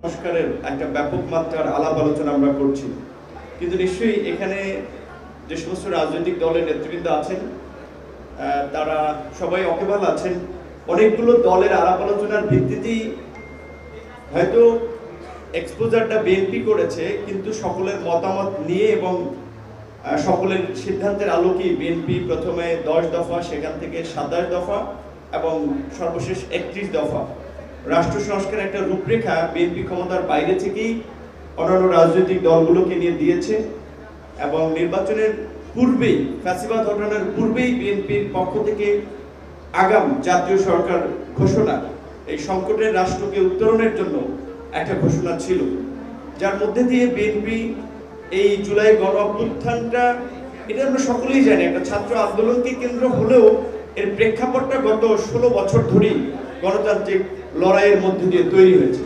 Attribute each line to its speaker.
Speaker 1: সংস্কারের একটা ব্যাপক মাত্রার আলাপ আলোচনা আমরা করছি, কিন্তু নিশ্চয়ই এখানে যে সমস্ত রাজনৈতিক দলের নেতৃবৃন্দ আছেন তারা সবাই অকেবাল আছেন। অনেকগুলো দলের আলাপ আলোচনার ভিত্তিতেই হয়তো এক্সপোজারটা বিএনপি করেছে, কিন্তু সকলের মতামত নিয়ে এবং সকলের সিদ্ধান্তের আলোকেই বিএনপি প্রথমে 10 দফা, সেখান থেকে 27 দফা এবং সর্বশেষ 31 দফা রাষ্ট্র সংস্কারের একটা রূপরেখা বিএনপি ক্ষমতার বাইরে থেকেই অন্যান্য রাজনৈতিক দলগুলোকে নিয়ে দিয়েছে। এবং নির্বাচনের পূর্বেই, ফ্যাসিবাদ ঘটনার পূর্বেই বিএনপির পক্ষ থেকে আগাম জাতীয় সরকার ঘোষণা, এই সংকটের রাষ্ট্রকে উত্তরণের জন্য একটা ঘোষণা ছিল, যার মধ্যে দিয়ে বিএনপি এই জুলাই গণ অভ্যুত্থানটা, এটা আমরা সকলেই জানি, একটা ছাত্র আন্দোলনকে কেন্দ্র হলেও এর প্রেক্ষাপটটা গত 16 বছর ধরেই গণতান্ত্রিক লড়াইয়ের মধ্যে দিয়ে তৈরি হয়েছে।